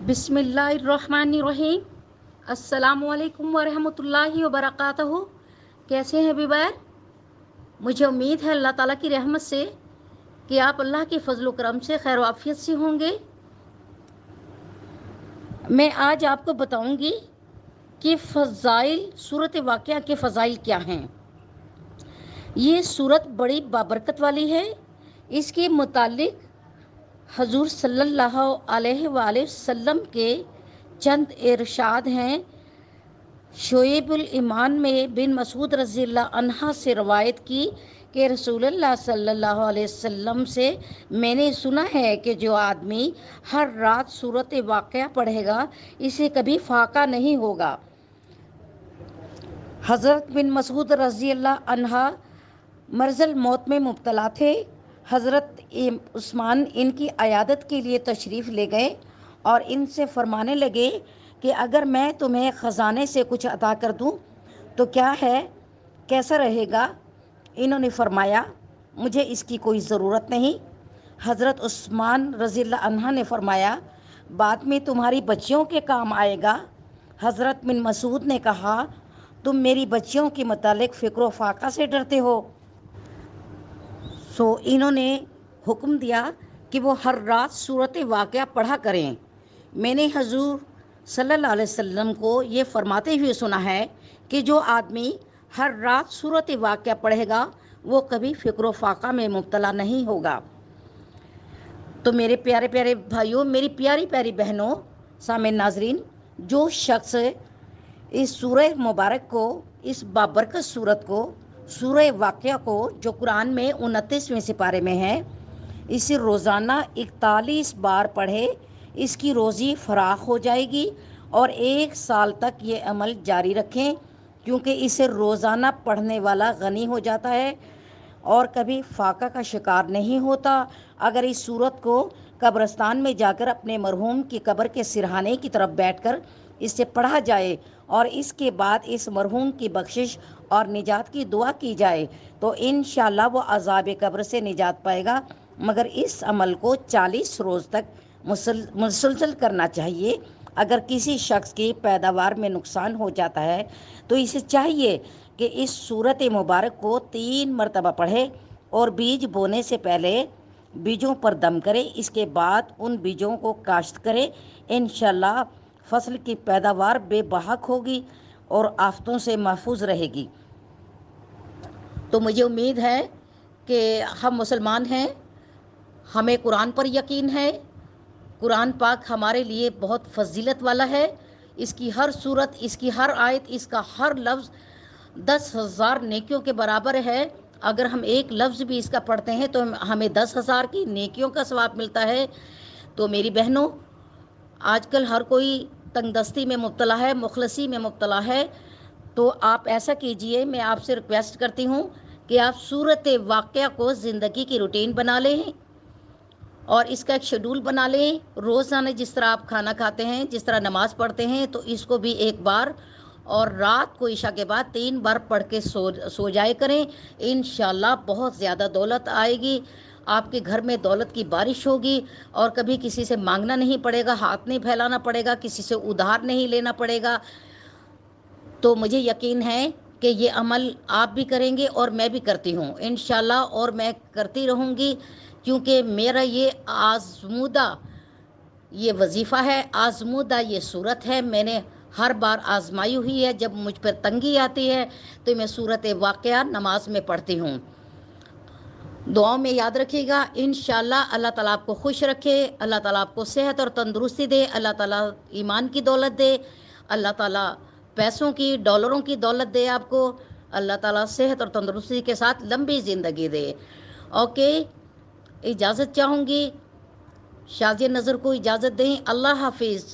बिस्मिल्लाहिर्रहमानिर्रहीम। अस्सलामुअलैकुम वरहमतुल्लाहि वबरकातुहू। कैसे हैं बिबर? मुझे उम्मीद है अल्लाह ताला की रहमत से कि आप अल्लाह के फजल करम से खैर आफियत से होंगे। मैं आज आपको बताऊंगी कि फ़ज़ाइल सूरत वाक़या के फ़ज़ाइल क्या हैं। ये सूरत बड़ी बाबरकत वाली है। इसके मुतालिक हजूर सल्लल्लाहु अलैहि वसल्लम के चंद इरशाद हैं। शोएबुल ईमान में बिन मसूद रज़ियल्लाहु अन्हा से रवायत की कि रसूलुल्लाह सल्लल्लाहु अलैहि वसल्लम से मैंने सुना है कि जो आदमी हर रात सूरत वाक़या पढ़ेगा इसे कभी फाका नहीं होगा। हज़रत बिन मसूद रज़ियल्लाहु अन्हा मर्ज़ल मौत में मुब्तला थे। हज़रत उस्मान इनकी अयादत के लिए तशरीफ़ ले गए और इनसे फरमाने लगे कि अगर मैं तुम्हें ख़जाने से कुछ अता कर दूं तो क्या है, कैसा रहेगा? इन्होंने फरमाया मुझे इसकी कोई ज़रूरत नहीं। हज़रत उस्मान रज़ियल्लाहु अन्हा ने फरमाया बाद में तुम्हारी बच्चियों के काम आएगा। हज़रत बिन मसूद ने कहा तुम मेरी बच्चियों के मुतालिक फ़िक्र फाका से डरते हो। इन्होंने हुक्म दिया कि वो हर रात सूरत वाक़या पढ़ा करें। मैंने हजूर सल्लल्लाहु अलैहि वसल्लम को ये फरमाते हुए सुना है कि जो आदमी हर रात सूरत वाक़या पढ़ेगा वो कभी फ़िक्र फाका में मुब्तला नहीं होगा। तो मेरे प्यारे प्यारे भाइयों, मेरी प्यारी प्यारी बहनों, सामईन नाज़रीन, जो शख्स इस सूरह मुबारक को, इस बाबरकत सूरत को, सूरह वाक़या को जो कुरान में 29वें सिपारे में है, इसे रोज़ाना 41 बार पढ़े, इसकी रोज़ी फराख हो जाएगी और 1 साल तक ये अमल जारी रखें, क्योंकि इसे रोज़ाना पढ़ने वाला गनी हो जाता है और कभी फाका का शिकार नहीं होता। अगर इस सूरत को कब्रिस्तान में जाकर अपने मरहूम की कब्र के सिरहाने की तरफ बैठकर इसे पढ़ा जाए और इसके बाद इस मरहूम की बख्शिश और निजात की दुआ की जाए तो इंशाअल्लाह वो अज़ाब कब्र से निजात पाएगा। मगर इस अमल को 40 रोज़ तक मुसलसल करना चाहिए। अगर किसी शख्स की पैदावार में नुकसान हो जाता है तो इसे चाहिए कि इस सूरत मुबारक को 3 मरतबा पढ़े और बीज बोने से पहले बीजों पर दम करे। इसके बाद उन बीजों को काश्त करे। इंशाअल्लाह फसल की पैदावार बेबहाक होगी और आफतों से महफूज रहेगी। तो मुझे उम्मीद है कि हम मुसलमान हैं, हमें कुरान पर यकीन है। कुरान पाक हमारे लिए बहुत फजीलत वाला है। इसकी हर सूरत, इसकी हर आयत, इसका हर लफ्ज़ 10,000 नेकियों के बराबर है। अगर हम एक लफ्ज़ भी इसका पढ़ते हैं तो हमें 10,000 की नेकियों का सवाब मिलता है। तो मेरी बहनों, आजकल हर कोई तंगदस्ती में मुब्तला है, मुखलसी में मुब्तला है। तो आप ऐसा कीजिए, मैं आपसे रिक्वेस्ट करती हूँ कि आप सूरत वाक़या को ज़िंदगी की रूटीन बना लें और इसका एक शेड्यूल बना लें। रोज़ाना जिस तरह आप खाना खाते हैं, जिस तरह नमाज़ पढ़ते हैं, तो इसको भी एक बार और रात को इशा के बाद 3 बार पढ़ के सो जाए करें। इंशाअल्लाह बहुत ज़्यादा दौलत आएगी, आपके घर में दौलत की बारिश होगी और कभी किसी से मांगना नहीं पड़ेगा, हाथ नहीं फैलाना पड़ेगा, किसी से उधार नहीं लेना पड़ेगा। तो मुझे यकीन है कि ये अमल आप भी करेंगे और मैं भी करती हूँ इंशाअल्लाह, और मैं करती रहूँगी, क्योंकि मेरा ये आज़मूदा ये वजीफ़ा है, आज़मूदा ये सूरत है। मैंने हर बार आजमाई हुई है। जब मुझ पर तंगी आती है तो मैं सूरत वाक़या नमाज में पढ़ती हूँ। दुआओं में याद रखिएगा। इंशाअल्लाह अल्लाह ताला आपको खुश रखे, अल्लाह ताला आपको सेहत और तंदुरुस्ती दे, अल्लाह ताला ईमान की दौलत दे, अल्लाह ताला पैसों की, डॉलरों की दौलत दे आपको, अल्लाह ताला सेहत और तंदुरुस्ती के साथ लंबी ज़िंदगी दे। ओके, इजाज़त चाहूँगी, शाज़िया नज़र को इजाज़त दें। अल्लाह हाफिज़।